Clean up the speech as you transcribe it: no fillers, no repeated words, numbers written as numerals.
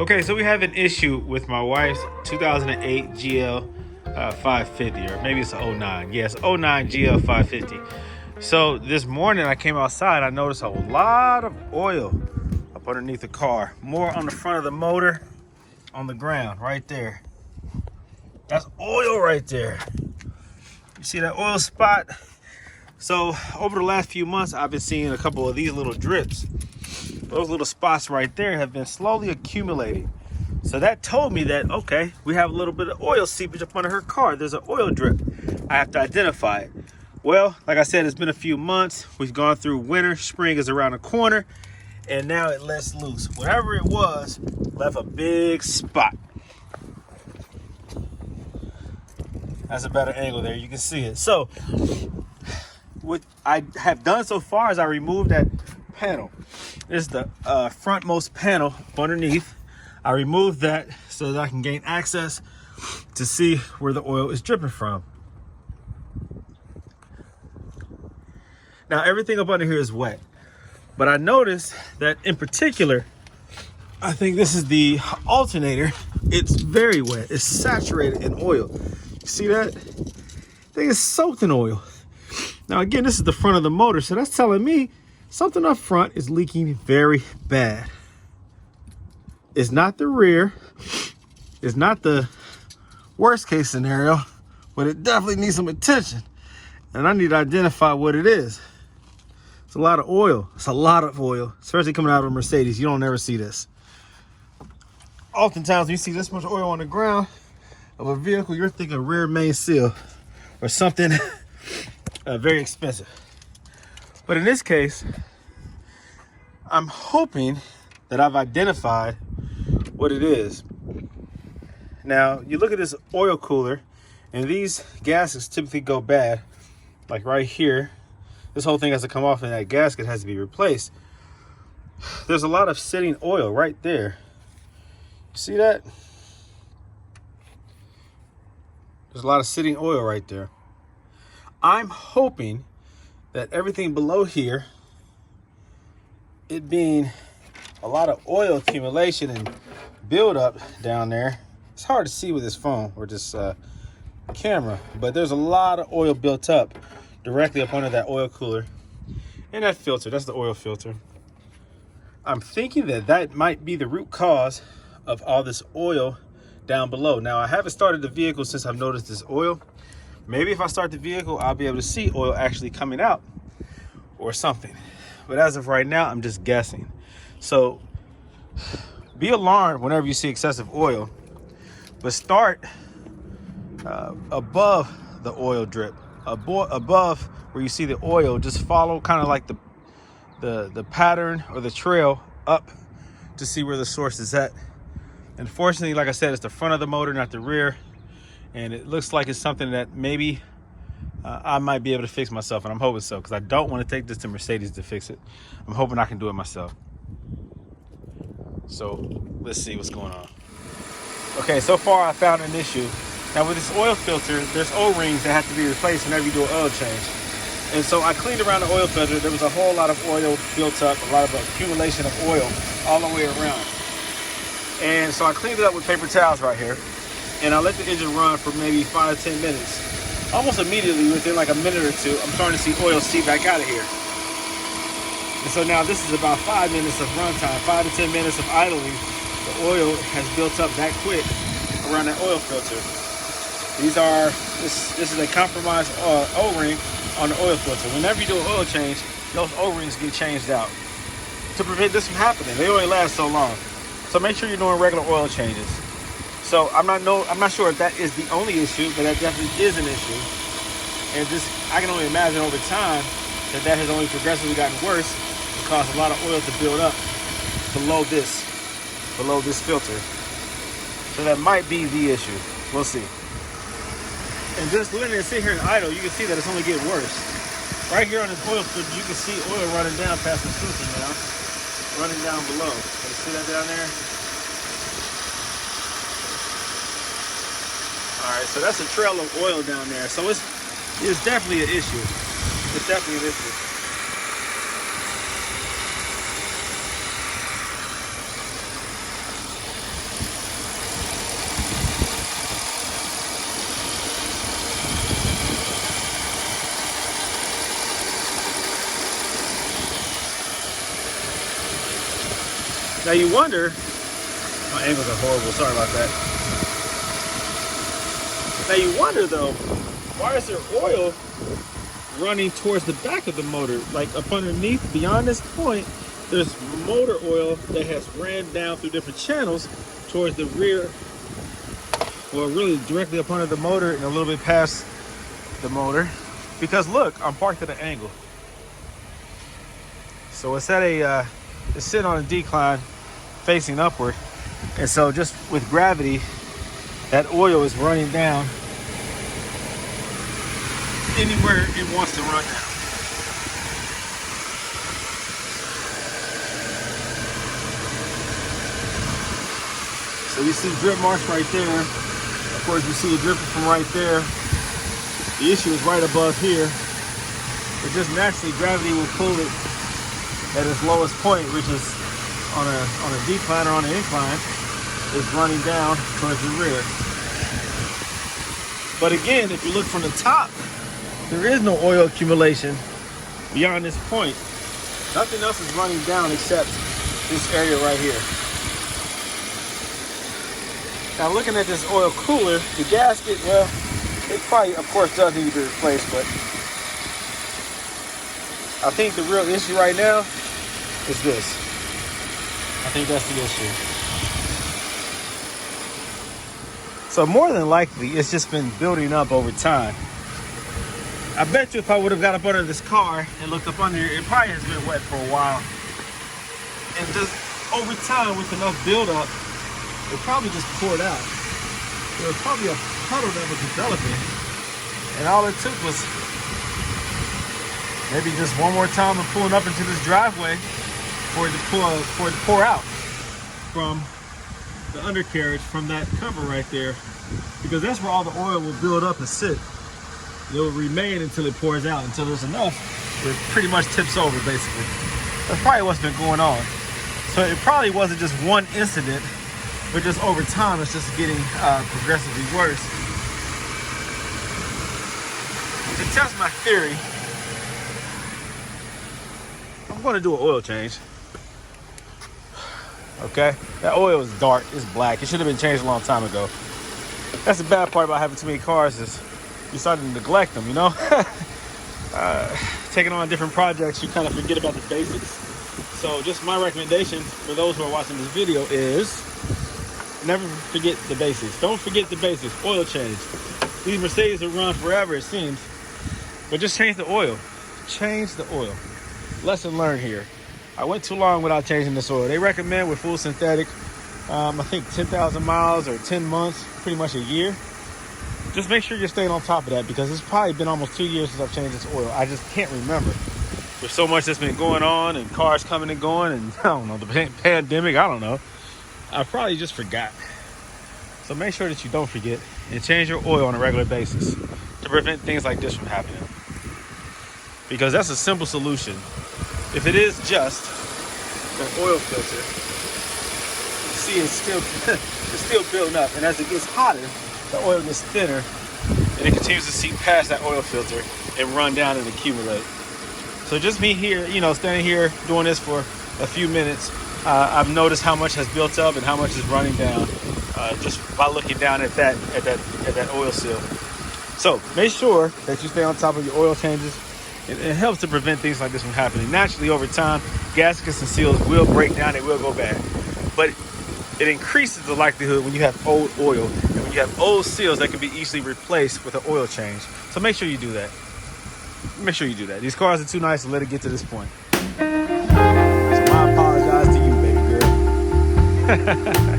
Okay, so we have an issue with my wife's 2008 GL550, or maybe it's an '09. Yes, '09 GL550. So this morning I came outside, I noticed a lot of oil up underneath the car. More on the front of the motor, on the ground, right there. That's oil right there. You see that oil spot? So over the last few months, I've been seeing a couple of these little drips. Those little spots right there have been slowly accumulating. So that told me that, okay, we have a little bit of oil seepage up under her car. There's an oil drip. I have to identify it. Well, like I said, it's been a few months. We've gone through winter. Spring is around the corner. And now it lets loose. Whatever it was, left a big spot. That's a better angle there. You can see it. So what I have done so far is I removed that panel. This is the frontmost panel underneath. I removed that so that I can gain access to see where the oil is dripping from. Now everything up under here is wet, but I noticed that in particular, I think this is the alternator. It's very wet. It's saturated in oil. You see that? I think it's soaked in oil. Now again, this is the front of the motor, so that's telling me something up front is leaking very bad. It's not the rear. It's not the worst case scenario, but it definitely needs some attention. And I need to identify what it is. It's a lot of oil. It's a lot of oil, especially coming out of a Mercedes. You don't ever see this. Oftentimes when you see this much oil on the ground of a vehicle, you're thinking rear main seal or something very expensive. But in this case, I'm hoping that I've identified what it is. Now, you look at this oil cooler, and these gaskets typically go bad. Like right here, this whole thing has to come off and that gasket has to be replaced. There's a lot of sitting oil right there. You see that? There's a lot of sitting oil right there. I'm hoping that everything below here, it being a lot of oil accumulation and buildup down there. It's hard to see with this phone or this camera, but there's a lot of oil built up directly up under that oil cooler and that filter. That's the oil filter. I'm thinking that that might be the root cause of all this oil down below. Now, I haven't started the vehicle since I've noticed this oil. Maybe if I start the vehicle, I'll be able to see oil actually coming out or something. But as of right now, I'm just guessing. So be alarmed whenever you see excessive oil, but start above the oil drip, above where you see the oil. Just follow kind of like the pattern or the trail up to see where the source is at. Unfortunately, like I said, it's the front of the motor, not the rear. And it looks like it's something that maybe I might be able to fix myself, and I'm hoping so, because I don't want to take this to Mercedes to fix it. I'm hoping I can do it myself. So let's see what's going on. Okay, so far I found an issue. Now with this oil filter, there's O-rings that have to be replaced whenever you do an oil change. And so I cleaned around the oil filter. There was a whole lot of oil built up, a lot of accumulation of oil all the way around. And so I cleaned it up with paper towels right here. And I let the engine run for maybe 5 to 10 minutes. Almost immediately, within like a minute or two, I'm starting to see oil seep back out of here. And so now this is about 5 minutes of runtime, 5 to 10 minutes of idling. The oil has built up that quick around that oil filter. This is a compromised O-ring on the oil filter. Whenever you do an oil change, those O-rings get changed out to prevent this from happening. They only last so long. So make sure you're doing regular oil changes. So I'm not sure if that is the only issue, but that definitely is an issue. And I can only imagine over time that has only progressively gotten worse. It caused a lot of oil to build up below this filter. So that might be the issue. We'll see. And just letting it sit here and idle, you can see that it's only getting worse. Right here on this oil filter, you can see oil running down past the filter now, running down below. Can you see that down there? All right, so that's a trail of oil down there. So it's definitely an issue. It's definitely an issue. Now you wonder, my angles are horrible, sorry about that. Now you wonder though, why is there oil running towards the back of the motor? Like up underneath, beyond this point, there's motor oil that has ran down through different channels towards the rear. Well, really directly up under the motor and a little bit past the motor. Because look, I'm parked at an angle. So it's at a, it's sitting on a decline facing upward. And so just with gravity, that oil is running down anywhere it wants to run down. So you see drip marks right there. Of course, you see it dripping from right there. The issue is right above here. But just naturally, gravity will pull it at its lowest point, which is on a decline or on an incline, is running down towards the rear. But again, if you look from the top, there is no oil accumulation beyond this point. Nothing else is running down except this area right here. Now looking at this oil cooler, the gasket, well, it probably, of course, does need to be replaced, but I think the real issue right now is this. I think that's the issue. So more than likely, it's just been building up over time. I bet you if I would have got up under this car and looked up under it, it probably has been wet for a while. And just over time, with enough buildup, it probably just poured out. There was probably a puddle that was developing, and all it took was maybe just one more time of pulling up into this driveway for it to pour out from the undercarriage, from that cover right there, because that's where all the oil will build up and sit. It will remain until it pours out, until there's enough where it pretty much tips over, basically. That's probably what's been going on. So it probably wasn't just one incident, but just over time, it's just getting progressively worse. To test my theory, I'm going to do an oil change. Okay, that oil is dark, it's black. It should have been changed a long time ago. That's the bad part about having too many cars, is you start to neglect them, you know? Taking on different projects, you kind of forget about the basics. So just my recommendation for those who are watching this video is never forget the basics. Don't forget the basics. Oil change. These Mercedes will run forever, it seems, but just change the oil. Change the oil. Lesson learned here. I went too long without changing this oil. They recommend with full synthetic, I think 10,000 miles or 10 months, pretty much a year. Just make sure you're staying on top of that, because it's probably been almost 2 years since I've changed this oil. I just can't remember. There's so much that's been going on, and cars coming and going, and I don't know, the pandemic, I don't know. I probably just forgot. So make sure that you don't forget and change your oil on a regular basis to prevent things like this from happening. Because that's a simple solution. If it is just an oil filter, you see it's still building up, and as it gets hotter, the oil gets thinner, and it continues to seep past that oil filter and run down and accumulate. So just me here, you know, standing here doing this for a few minutes, I've noticed how much has built up and how much is running down just by looking down at that oil seal. So make sure that you stay on top of your oil changes. It helps to prevent things like this from happening. Naturally, over time, gaskets and seals will break down, they will go bad. But it increases the likelihood when you have old oil and when you have old seals that can be easily replaced with an oil change. So make sure you do that. Make sure you do that. These cars are too nice to let it get to this point. So I apologize to you, baby girl.